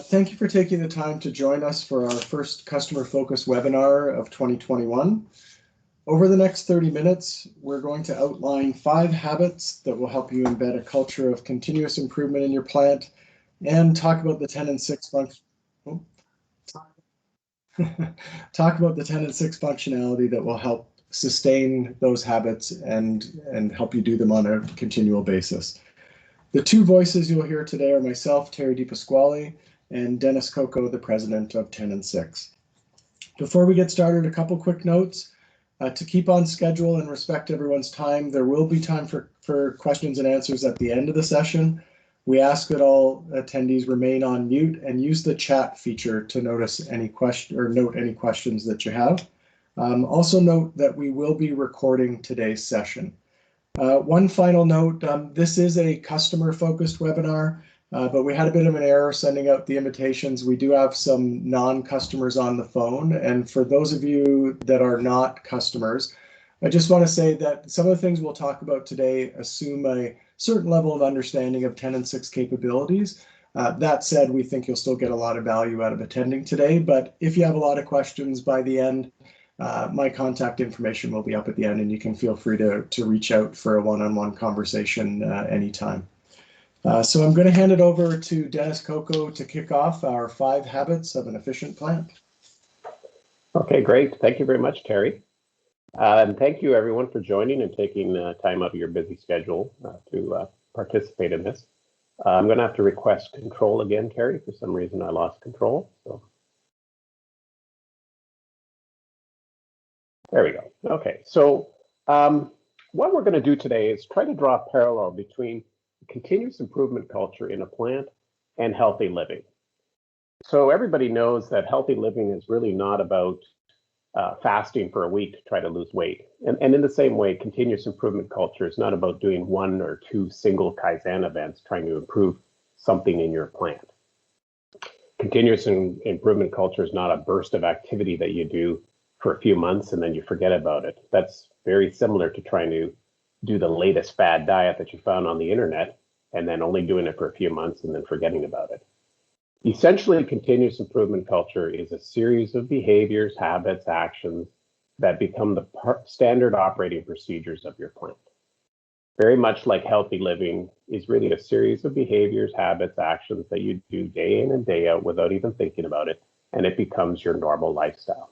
thank you for taking the time to join us for our first customer focus webinar of 2021. Over the next 30 minutes, we're going to outline 5 habits that will help you embed a culture of continuous improvement in your plant and talk about the 10 and 6 function. Talk about the 10 and 6 functionality that will help sustain those habits and help you do them on a continual basis. The 2 voices you'll hear today are myself, Terry DiPasquale, and Dennis Coco, the president of 10 and 6. Before we get started, a couple quick notes. To keep on schedule and respect everyone's time, there will be time for questions and answers at the end of the session. We ask that all attendees remain on mute and use the chat feature to note any questions that you have. Also note that we will be recording today's session. One final note, this is a customer-focused webinar, but we had a bit of an error sending out the invitations. We do have some non-customers on the phone, and for those of you that are not customers, I just want to say that some of the things we'll talk about today assume a certain level of understanding of 10 and 6 capabilities. That said, we think you'll still get a lot of value out of attending today, but if you have a lot of questions by the end, my contact information will be up at the end, and you can feel free to reach out for a one-on-one conversation anytime. So I'm going to hand it over to Dennis Coco to kick off our 5 habits of an efficient plant. Okay, great. Thank you very much, Terry. And thank you everyone for joining and taking time out of your busy schedule to participate in this. I'm going to have to request control again, Terry. For some reason, I lost control. So there we go. Okay, so what we're going to do today is try to draw a parallel between continuous improvement culture in a plant and healthy living. So everybody knows that healthy living is really not about fasting for a week to try to lose weight. And in the same way, continuous improvement culture is not about doing 1 or 2 single Kaizen events trying to improve something in your plant. Continuous improvement culture is not a burst of activity that you do for a few months and then you forget about it. That's very similar to trying to do the latest fad diet that you found on the internet and then only doing it for a few months and then forgetting about it. Essentially, continuous improvement culture is a series of behaviors, habits, actions that become the standard operating procedures of your plant. Very much like healthy living is really a series of behaviors, habits, actions that you do day in and day out without even thinking about it, and it becomes your normal lifestyle.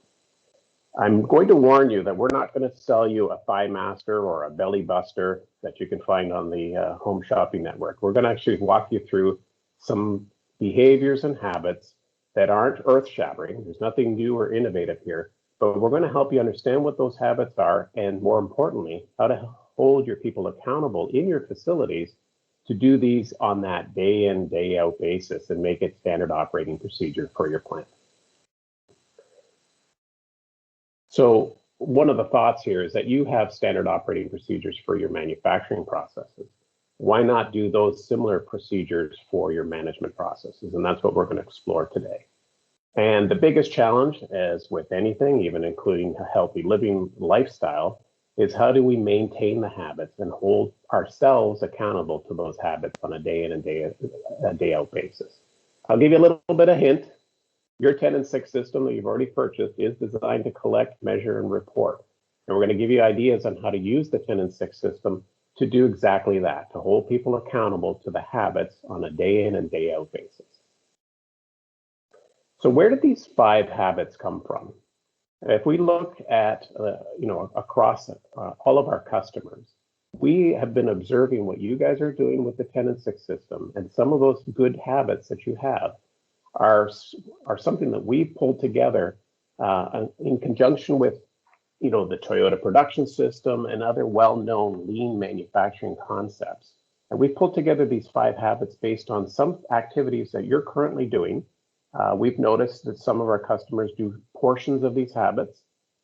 I'm going to warn you that we're not going to sell you a Thigh Master or a Belly Buster that you can find on the Home Shopping Network. We're going to actually walk you through some behaviors and habits that aren't earth-shattering. There's nothing new or innovative here, but we're going to help you understand what those habits are and, more importantly, how to hold your people accountable in your facilities to do these on that day in, day out basis and make it standard operating procedure for your plant. So one of the thoughts here is that you have standard operating procedures for your manufacturing processes. Why not do those similar procedures for your management processes? And that's what we're going to explore today. And the biggest challenge, as with anything, even including a healthy living lifestyle, is how do we maintain the habits and hold ourselves accountable to those habits on a day in and day out basis. I'll give you a little bit of hint. Your 10 and 6 system that you've already purchased is designed to collect, measure, and report. And we're going to give you ideas on how to use the 10 and 6 system to do exactly that, to hold people accountable to the habits on a day in and day out basis. So where did these 5 habits come from? If we look at, across all of our customers, we have been observing what you guys are doing with the 10 and 6 system, and some of those good habits that you have are something that we pulled together in conjunction with, the Toyota production system and other well-known lean manufacturing concepts. And we pulled together these 5 habits based on some activities that you're currently doing. We've noticed that some of our customers do portions of these habits,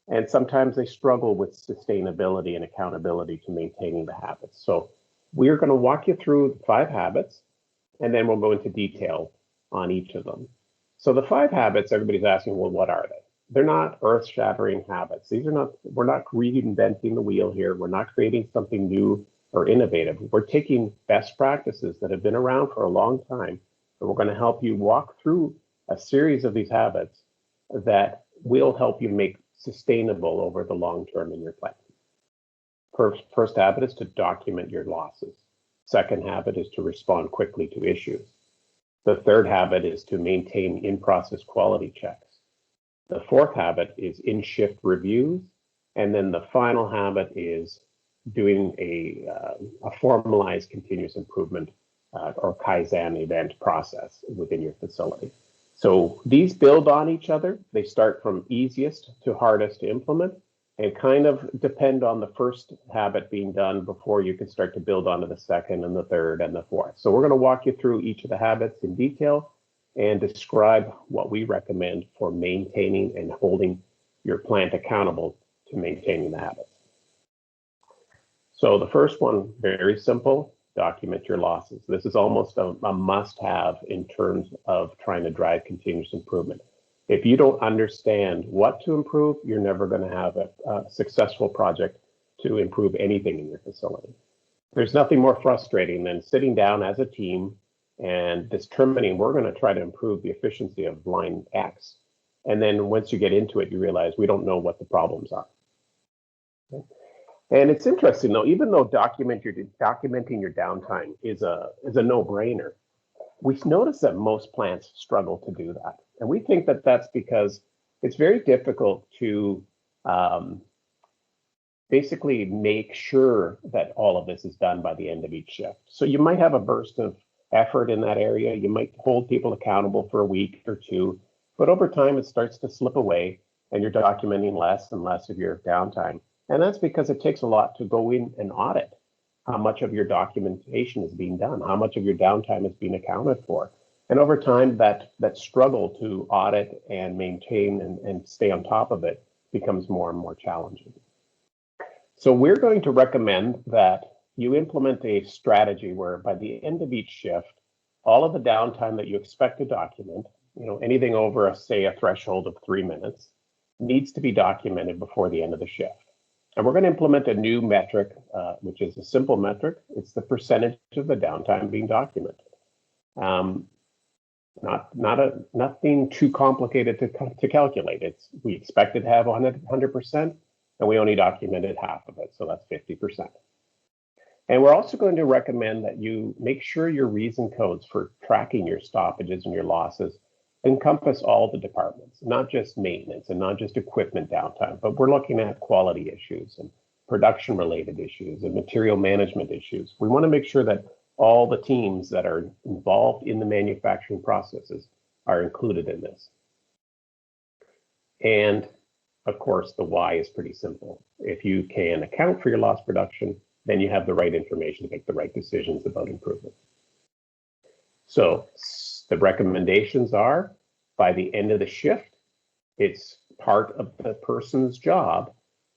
and sometimes they struggle with sustainability and accountability to maintaining the habits. So we're going to walk you through the 5 habits, and then we'll go into detail on each of them. So the 5 habits, everybody's asking, well, what are they? They're not earth-shattering habits. We're not reinventing the wheel here. We're not creating something new or innovative. We're taking best practices that have been around for a long time And we're going to help you walk through a series of these habits that will help you make sustainable over the long term in your plan. First habit is to document your losses. Second habit is to respond quickly to issues. The third habit is to maintain in-process quality checks. The fourth habit is in-shift reviews. And then the final habit is doing a formalized continuous improvement or Kaizen event process within your facility. So these build on each other. They start from easiest to hardest to implement and kind of depend on the first habit being done before you can start to build onto the second and the third and the fourth. So we're going to walk you through each of the habits in detail and describe what we recommend for maintaining and holding your plant accountable to maintaining the habits. So the first one, very simple, document your losses. This is almost a must-have in terms of trying to drive continuous improvement. If you don't understand what to improve, you're never going to have a successful project to improve anything in your facility. There's nothing more frustrating than sitting down as a team and determining we're going to try to improve the efficiency of line X. And then once you get into it, you realize we don't know what the problems are. Okay? And it's interesting though, even though documenting your downtime is a no-brainer, we've noticed that most plants struggle to do that. And we think that that's because it's very difficult to basically make sure that all of this is done by the end of each shift. So you might have a burst of effort in that area. You might hold people accountable for a week or two, but over time it starts to slip away and you're documenting less and less of your downtime. And that's because it takes a lot to go in and audit how much of your documentation is being done, how much of your downtime is being accounted for. And over time, that struggle to audit and maintain and stay on top of it becomes more and more challenging. So we're going to recommend that you implement a strategy where by the end of each shift, all of the downtime that you expect to document, anything over, say, a threshold of 3 minutes, needs to be documented before the end of the shift. And we're going to implement a new metric, which is a simple metric. It's the percentage of the downtime being documented. Nothing too complicated to calculate. We expect it to have 100%, and we only documented half of it, so that's 50%. And we're also going to recommend that you make sure your reason codes for tracking your stoppages and your losses encompass all the departments, not just maintenance and not just equipment downtime, but we're looking at quality issues and production related issues and material management issues. We want to make sure that all the teams that are involved in the manufacturing processes are included in this. And of course, the why is pretty simple. If you can account for your lost production, then you have the right information to make the right decisions about improvement. So the recommendations are, by the end of the shift, it's part of the person's job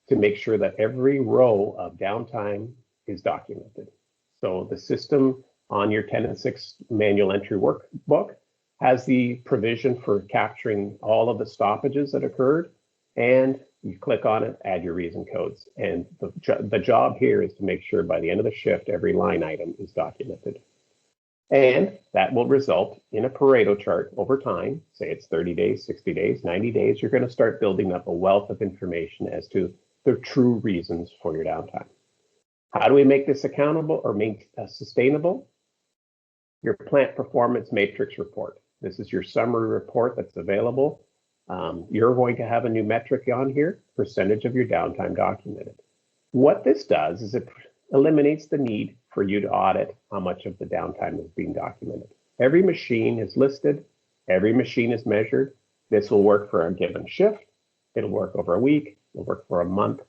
to make sure that every row of downtime is documented. So the system on your 10 and 6 manual entry workbook has the provision for capturing all of the stoppages that occurred, and you click on it, add your reason codes. And the job here is to make sure by the end of the shift, every line item is documented. And that will result in a Pareto chart over time. Say it's 30 days, 60 days, 90 days. You're going to start building up a wealth of information as to the true reasons for your downtime. How do we make this accountable or sustainable? Your plant performance matrix report. This is your summary report that's available. You're going to have a new metric on here, percentage of your downtime documented. What this does is it eliminates the need for you to audit how much of the downtime is being documented. Every machine is listed, every machine is measured. This will work for a given shift. It'll work over a week, it'll work for a month.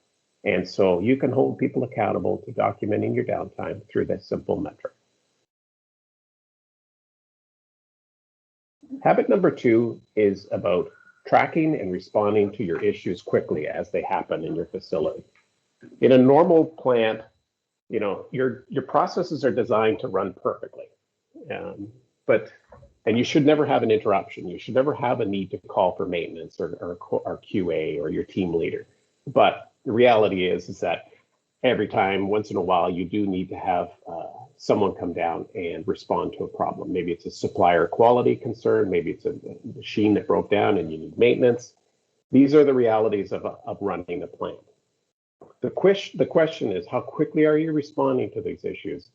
And so you can hold people accountable to documenting your downtime through this simple metric. Habit number 2 is about tracking and responding to your issues quickly as they happen in your facility. In a normal plant, your processes are designed to run perfectly, and you should never have an interruption. You should never have a need to call for maintenance or QA or your team leader. But the reality is that every time, once in a while, you do need to have someone come down and respond to a problem. Maybe it's a supplier quality concern, maybe it's a machine that broke down and you need maintenance. These are the realities of running a plant. The question is, how quickly are you responding to these issues?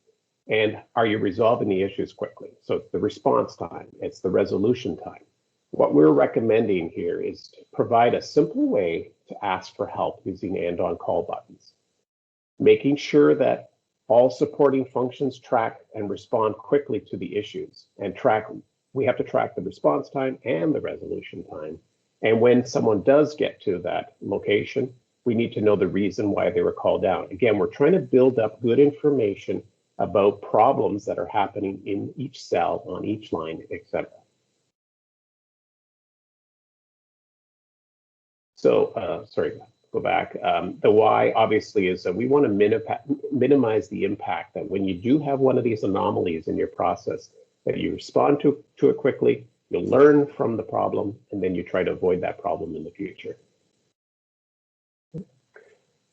And are you resolving the issues quickly? So it's the response time, it's the resolution time. What we're recommending here is to provide a simple way to ask for help using and-on-call buttons, making sure that all supporting functions track and respond quickly to the issues and we have to track the response time and the resolution time. And when someone does get to that location, we need to know the reason why they were called down. Again, we're trying to build up good information about problems that are happening in each cell, on each line, etc. So, sorry, go back. The why obviously is that we want to minimize the impact that when you do have one of these anomalies in your process, that you respond to it quickly, you learn from the problem, and then you try to avoid that problem in the future.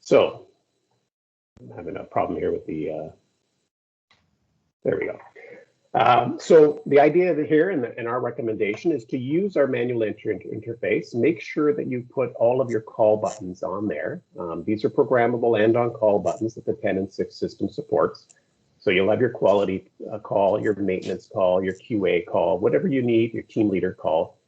So I'm having a problem here with the, there we go. So the idea here and our recommendation is to use our manual entry interface. Make sure that you put all of your call buttons on there. These are programmable and on-call buttons that the 10 and 6 system supports. So you'll have your quality call, your maintenance call, your QA call, whatever you need, your team leader call.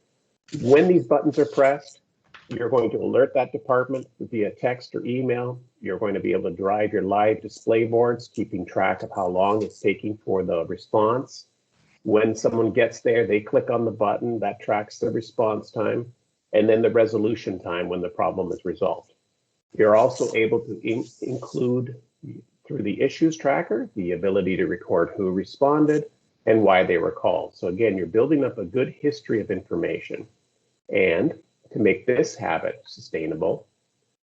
When these buttons are pressed, you're going to alert that department via text or email. You're going to be able to drive your live display boards, keeping track of how long it's taking for the response. When someone gets there, they click on the button, that tracks the response time, and then the resolution time when the problem is resolved. You're also able to include, through the issues tracker, the ability to record who responded and why they were called. So again, you're building up a good history of information. And to make this habit sustainable,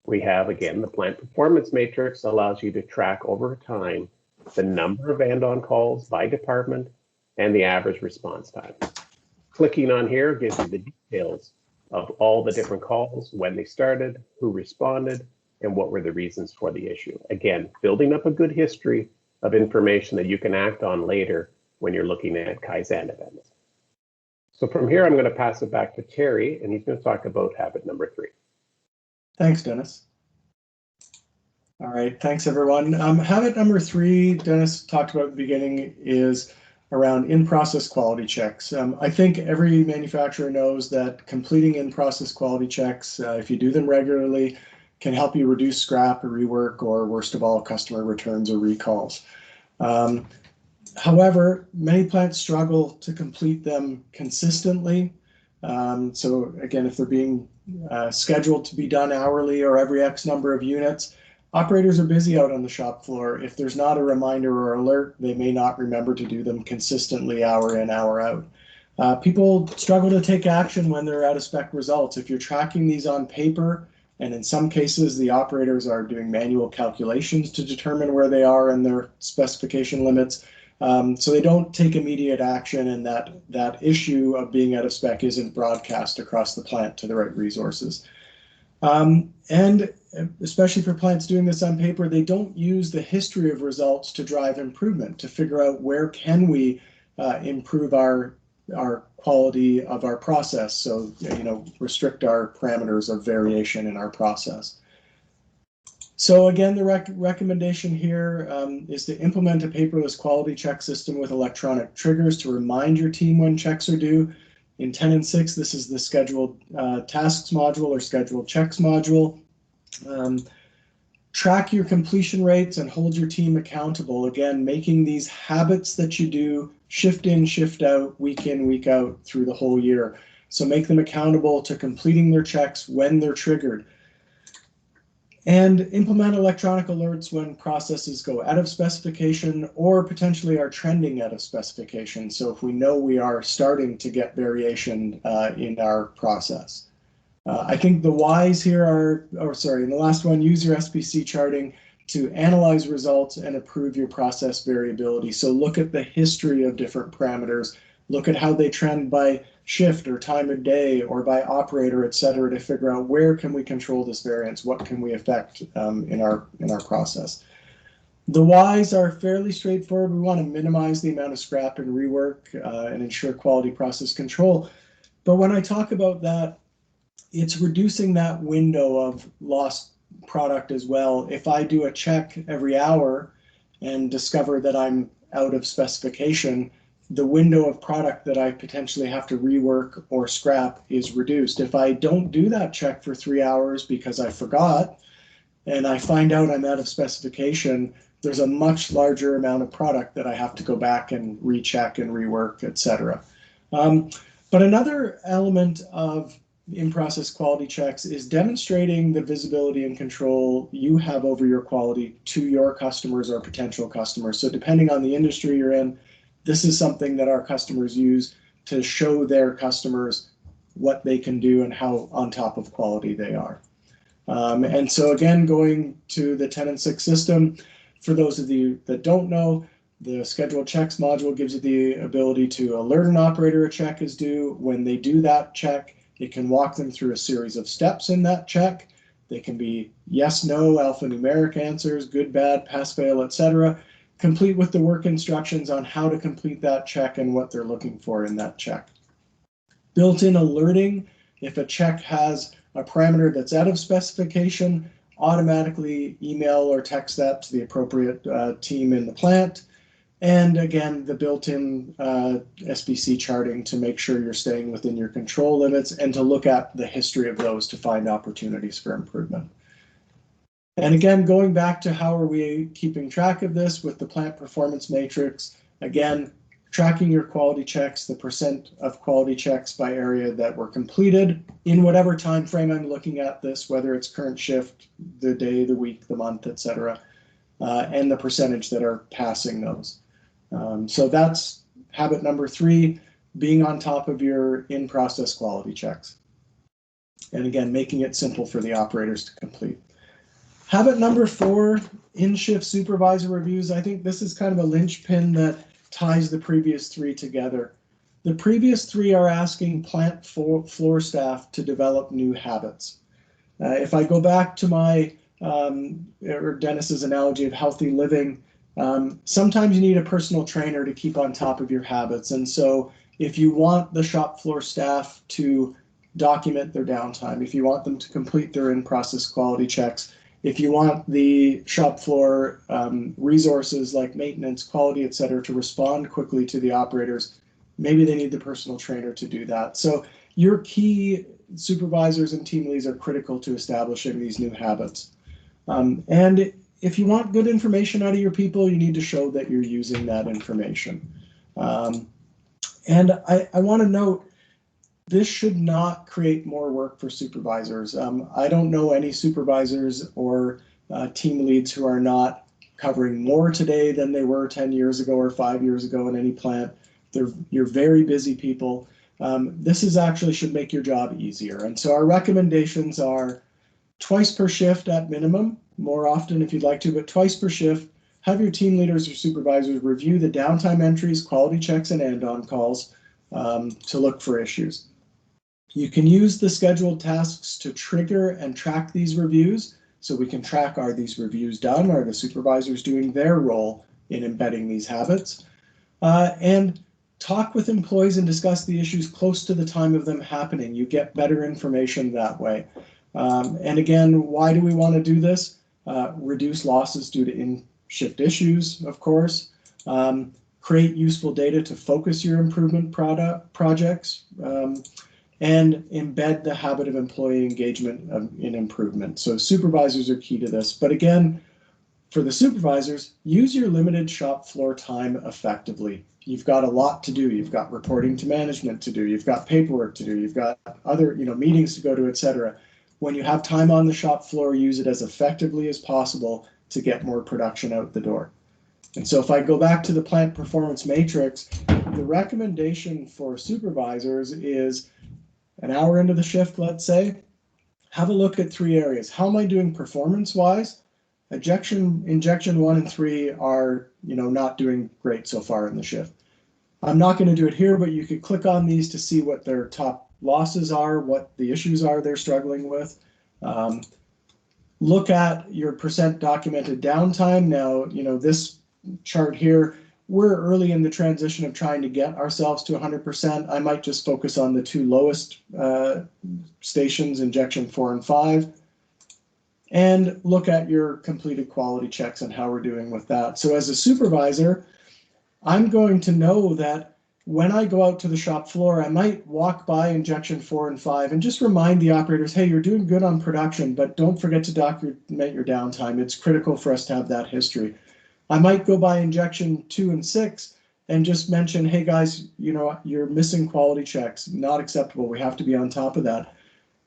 we have, again, the plant performance matrix allows you to track over time the number of and-on calls by department and the average response time. Clicking on here gives you the details of all the different calls, when they started, who responded, and what were the reasons for the issue. Again, building up a good history of information that you can act on later when you're looking at Kaizen events. So from here, I'm going to pass it back to Terry, and he's going to talk about habit number 3. Thanks, Dennis. All right, thanks everyone. Habit number 3, Dennis talked about at the beginning, is around in-process quality checks. I think every manufacturer knows that completing in-process quality checks, if you do them regularly, can help you reduce scrap or rework, or worst of all, customer returns or recalls. However, many plants struggle to complete them consistently. So again, if they're being scheduled to be done hourly or every X number of units, operators are busy out on the shop floor. If there's not a reminder or alert, they may not remember to do them consistently hour in, hour out. People struggle to take action when they're out of spec results. If you're tracking these on paper, and in some cases, the operators are doing manual calculations to determine where they are in their specification limits, so they don't take immediate action, and that issue of being out of spec isn't broadcast across the plant to the right resources. And especially for plants doing this on paper, they don't use the history of results to drive improvement, to figure out where can we improve our quality of our process. So, restrict our parameters of variation in our process. So again, the recommendation here is to implement a paperless quality check system with electronic triggers to remind your team when checks are due. In 10 and 6, this is the scheduled tasks module or scheduled checks module. Track your completion rates and hold your team accountable. Again, making these habits that you do shift in, shift out, week in, week out through the whole year. So make them accountable to completing their checks when they're triggered. And implement electronic alerts when processes go out of specification or potentially are trending out of specification. So if we know we are starting to get variation in our process. I think the whys here are, in the last one, use your SPC charting to analyze results and improve your process variability. So look at the history of different parameters, look at how they trend by shift or time of day or by operator, et cetera, to figure out where can we control this variance, what can we affect in our process. The whys are fairly straightforward. We want to minimize the amount of scrap and rework and ensure quality process control. But when I talk about that, it's reducing that window of lost product as well. If I do a check every hour and discover that I'm out of specification, the window of product that I potentially have to rework or scrap is reduced. If I don't do that check for 3 hours because I forgot and I find out I'm out of specification, there's a much larger amount of product that I have to go back and recheck and rework, etc. But another element of in-process quality checks is demonstrating the visibility and control you have over your quality to your customers or potential customers. So depending on the industry you're in, this is something that our customers use to show their customers what they can do and how on top of quality they are. And so again, going to the 10 and 6 system, for those of you that don't know, the scheduled checks module gives you the ability to alert an operator a check is due. When they do that check, it can walk them through a series of steps in that check. They can be yes, no, alphanumeric answers, good, bad, pass, fail, etc. Complete with the work instructions on how to complete that check and what they're looking for in that check. Built-in alerting, if a check has a parameter that's out of specification, automatically email or text that to the appropriate team in the plant. And again, the built-in SBC charting to make sure you're staying within your control limits and to look at the history of those to find opportunities for improvement. And again, going back to how are we keeping track of this with the plant performance matrix, again, tracking your quality checks, the percent of quality checks by area that were completed in whatever time frame I'm looking at this, whether it's current shift, the day, the week, the month, etc., and the percentage that are passing those. So that's habit number 3, being on top of your in-process quality checks. And again, making it simple for the operators to complete. Habit number 4, in-shift supervisor reviews. I think this is kind of a linchpin that ties the previous 3 together. The previous 3 are asking plant floor staff to develop new habits. If I go back to my or Dennis's analogy of healthy living, sometimes you need a personal trainer to keep on top of your habits. And so if you want the shop floor staff to document their downtime, if you want them to complete their in-process quality checks, if you want the shop floor resources like maintenance, quality, et cetera, to respond quickly to the operators, maybe they need the personal trainer to do that. So your key supervisors and team leads are critical to establishing these new habits. And if you want good information out of your people, you need to show that you're using that information. And I want to note, this should not create more work for supervisors. I don't know any supervisors or team leads who are not covering more today than they were 10 years ago or 5 years ago in any plant. You're very busy people. This actually should make your job easier. And so our recommendations are twice per shift at minimum, more often if you'd like to, but twice per shift. Have your team leaders or supervisors review the downtime entries, quality checks, and end-on calls to look for issues. You can use the scheduled tasks to trigger and track these reviews, so we can track, are these reviews done? Are the supervisors doing their role in embedding these habits? And talk with employees and discuss the issues close to the time of them happening. You get better information that way. And again, why do we want to do this? Reduce losses due to in-shift issues, of course. Create useful data to focus your improvement projects. And embed the habit of employee engagement in improvement. So supervisors are key to this. But again, for the supervisors, use your limited shop floor time effectively. You've got a lot to do. You've got reporting to management to do. You've got paperwork to do. You've got other meetings to go to, etc. When you have time on the shop floor, use it as effectively as possible to get more production out the door. And so if I go back to the plant performance matrix, the recommendation for supervisors is an hour into the shift, let's say, have a look at 3 areas. How am I doing performance-wise? Injection 1 and 3 are, not doing great so far in the shift. I'm not going to do it here, but you could click on these to see what their top losses are, what the issues are they're struggling with. Look at your percent documented downtime. Now, this chart here, we're early in the transition of trying to get ourselves to 100%. I might just focus on the two lowest stations, injection 4 and 5, and look at your completed quality checks and how we're doing with that. So as a supervisor, I'm going to know that when I go out to the shop floor, I might walk by injection 4 and 5 and just remind the operators, hey, you're doing good on production, but don't forget to document your downtime. It's critical for us to have that history. I might go by injection 2 and 6 and just mention, hey guys, you're missing quality checks, not acceptable. We have to be on top of that.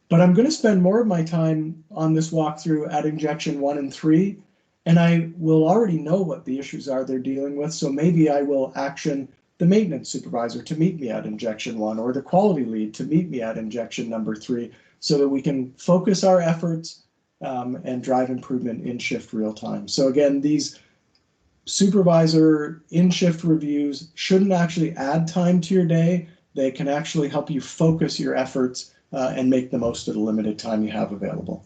But I'm going to spend more of my time on this walkthrough at injection 1 and 3, and I will already know what the issues are they're dealing with. So maybe I will action the maintenance supervisor to meet me at injection 1, or the quality lead to meet me at injection number 3, so that we can focus our efforts and drive improvement in shift real time. So again, these supervisor in-shift reviews shouldn't actually add time to your day. They can actually help you focus your efforts and make the most of the limited time you have available.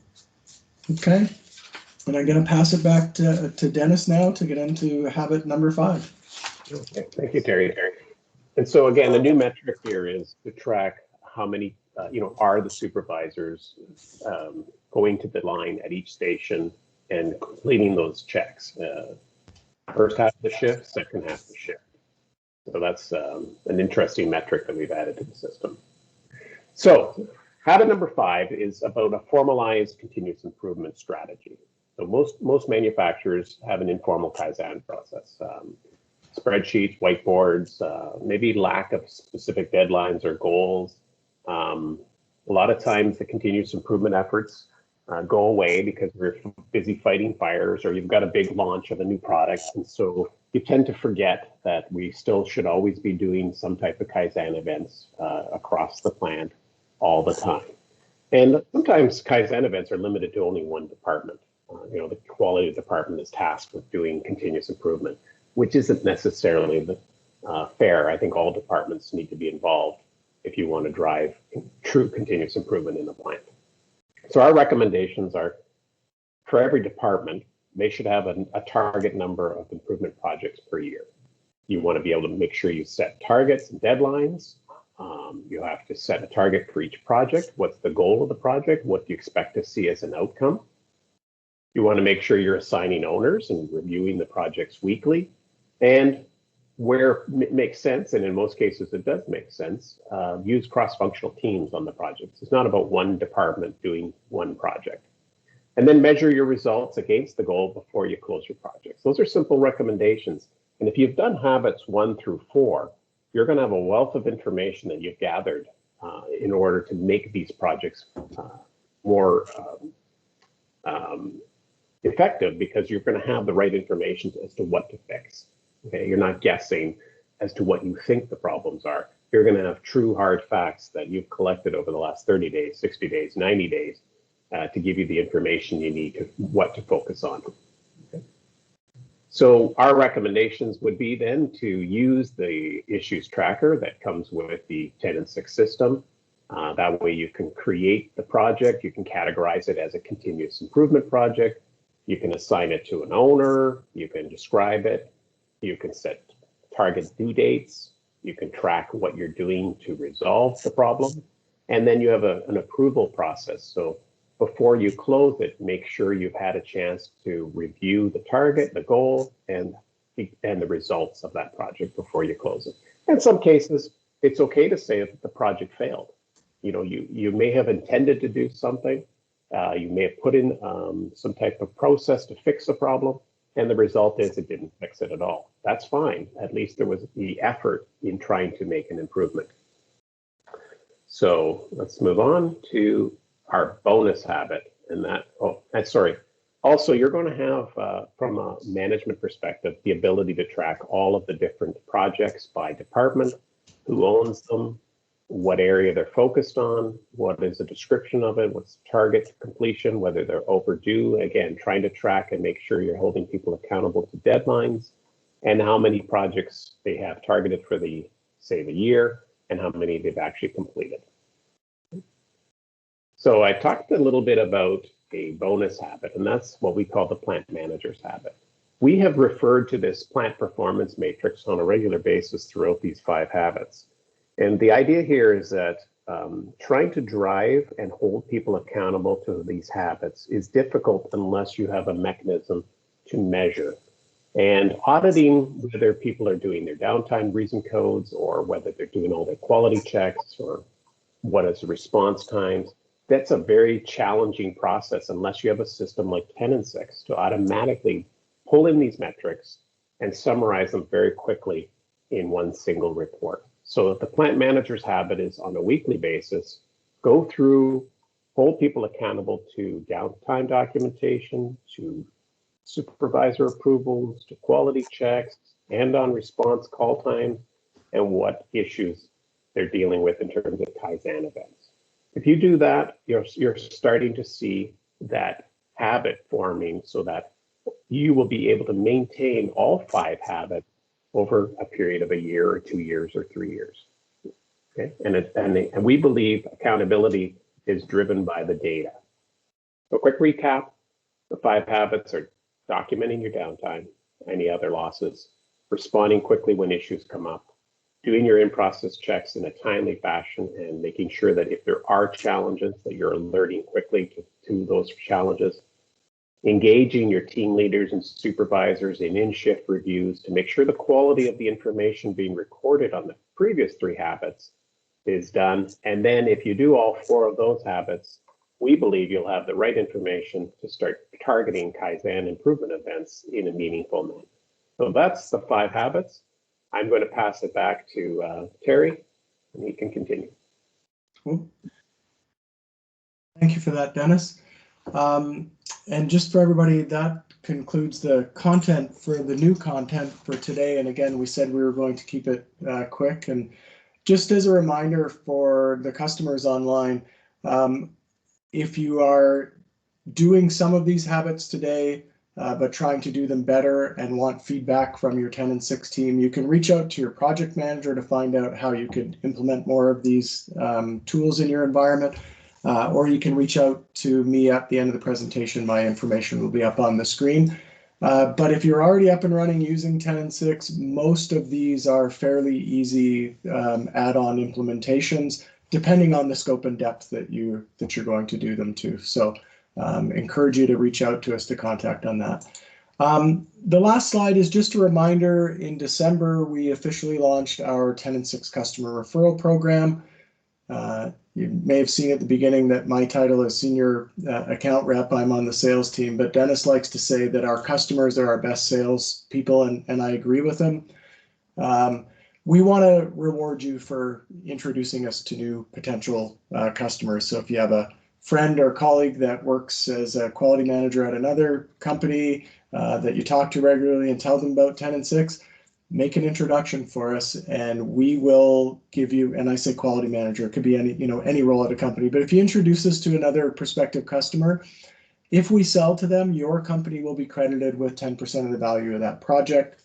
Okay, and I'm going to pass it back to Dennis now to get into habit number 5. Okay, thank you, Terry. And so again, the new metric here is to track how many, are the supervisors going to the line at each station and completing those checks. First half of the shift, second half of the shift. So that's an interesting metric that we've added to the system. So habit number 5 is about a formalized continuous improvement strategy. So most manufacturers have an informal Kaizen process. Spreadsheets, whiteboards, maybe lack of specific deadlines or goals. A lot of times the continuous improvement efforts go away because we're busy fighting fires, or you've got a big launch of a new product. And so you tend to forget that we still should always be doing some type of Kaizen events across the plant all the time. And sometimes Kaizen events are limited to only one department. The quality department is tasked with doing continuous improvement, which isn't necessarily fair. I think all departments need to be involved if you want to drive true continuous improvement in the plant. So our recommendations are, for every department, they should have a target number of improvement projects per year. You want to be able to make sure you set targets and deadlines. You have to set a target for each project. What's the goal of the project? What do you expect to see as an outcome? You want to make sure you're assigning owners and reviewing the projects weekly. And where it makes sense, and in most cases it does make sense, use cross-functional teams on the projects. It's not about one department doing one project. And then measure your results against the goal before you close your projects. Those are simple recommendations. And if you've done habits 1 through 4, you're going to have a wealth of information that you've gathered in order to make these projects more effective, because you're going to have the right information as to what to fix. Okay, you're not guessing as to what you think the problems are. You're going to have true hard facts that you've collected over the last 30 days, 60 days, 90 days to give you the information you need to what to focus on. Okay. So our recommendations would be then to use the issues tracker that comes with the 10 and 6 system. That way you can create the project, you can categorize it as a continuous improvement project, you can assign it to an owner, you can describe it, you can set target due dates, you can track what you're doing to resolve the problem, and then you have an approval process. So before you close it, make sure you've had a chance to review the target, the goal, and the results of that project before you close it. In some cases, it's okay to say that the project failed. You may have intended to do something, you may have put in some type of process to fix a problem, and the result is it didn't fix it at all. That's fine. At least there was the effort in trying to make an improvement. So let's move on to our bonus habit. And also, you're going to have, from a management perspective, the ability to track all of the different projects by department, who owns them, what area they're focused on, what is the description of it, what's the target completion, whether they're overdue. Again, trying to track and make sure you're holding people accountable to deadlines, and how many projects they have targeted for the year, and how many they've actually completed. So I talked a little bit about a bonus habit, and that's what we call the plant manager's habit. We have referred to this plant performance matrix on a regular basis throughout these 5 habits. And the idea here is that trying to drive and hold people accountable to these habits is difficult unless you have a mechanism to measure. And auditing whether people are doing their downtime reason codes or whether they're doing all their quality checks or what is the response times, that's a very challenging process unless you have a system like 10 and 6 to automatically pull in these metrics and summarize them very quickly in one single report. So the plant manager's habit is on a weekly basis, go through, hold people accountable to downtime documentation, to supervisor approvals, to quality checks, and on response call time, and what issues they're dealing with in terms of Kaizen events. If you do that, you're starting to see that habit forming so that you will be able to maintain all 5 habits over a period of a year or 2 years or 3 years. Okay, and we believe accountability is driven by the data. A quick recap: the 5 habits are documenting your downtime, any other losses, responding quickly when issues come up, doing your in-process checks in a timely fashion, and making sure that if there are challenges that you're alerting quickly to those challenges, engaging your team leaders and supervisors in shift reviews to make sure the quality of the information being recorded on the previous 3 habits is done. And then if you do all 4 of those habits, we believe you'll have the right information to start targeting Kaizen improvement events in a meaningful manner. So that's the 5 habits. I'm going to pass it back to Terry, and he can continue. Cool. Thank you for that, Dennis. And just for everybody, that concludes the content for the new content for today. And again, we said we were going to keep it quick. And just as a reminder for the customers online, if you are doing some of these habits today, but trying to do them better and want feedback from your 10 and 6 team, you can reach out to your project manager to find out how you could implement more of these tools in your environment. Or you can reach out to me at the end of the presentation. My information will be up on the screen. But if you're already up and running using 10 and 6, most of these are fairly easy add-on implementations, depending on the scope and depth that you're going to do them to. So encourage you to reach out to us to contact on that. The last slide is just a reminder. In December, we officially launched our 10 and 6 customer referral program. You may have seen at the beginning that my title is Senior Account Rep. I'm on the sales team, but Dennis likes to say that our customers are our best sales people, and I agree with him. We want to reward you for introducing us to new potential customers. So if you have a friend or colleague that works as a quality manager at another company that you talk to regularly and tell them about 10 and 6, make an introduction for us, and we will give you, and I say quality manager, it could be any role at a company, but if you introduce us to another prospective customer, if we sell to them, your company will be credited with 10% of the value of that project.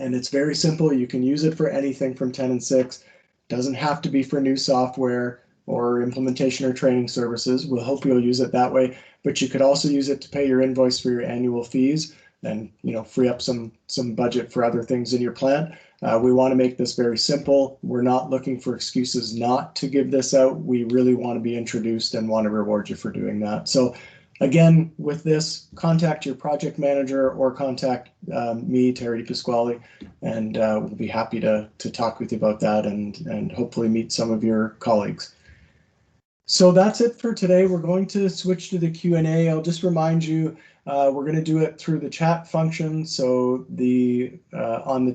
And it's very simple. You can use it for anything from 10 and 6. Doesn't have to be for new software or implementation or training services. We'll hope you'll use it that way, but you could also use it to pay your invoice for your annual fees and free up some budget for other things in your plant. We want to make this very simple. We're not looking for excuses not to give this out. We really want to be introduced and want to reward you for doing that. So again, with this, contact your project manager or contact me, Terry Pasquale, and we'll be happy to talk with you about that and hopefully meet some of your colleagues. So that's it for today. We're going to switch to the Q&A. I'll just remind you, we're going to do it through the chat function. So on the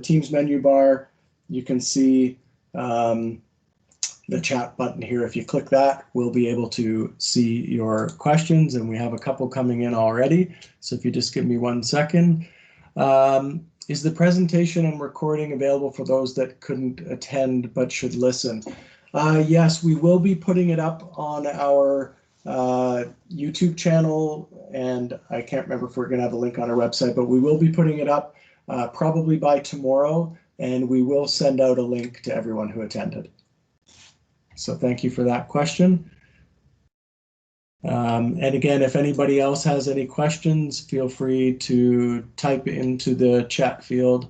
Teams menu bar, you can see the chat button here. If you click that, we'll be able to see your questions, and we have a couple coming in already. So if you just give me 1 second. Is the presentation and recording available for those that couldn't attend but should listen? Yes, we will be putting it up on our YouTube channel, and I can't remember if we're going to have a link on our website, but we will be putting it up probably by tomorrow, and we will send out a link to everyone who attended. So thank you for that question. And again, if anybody else has any questions, feel free to type into the chat field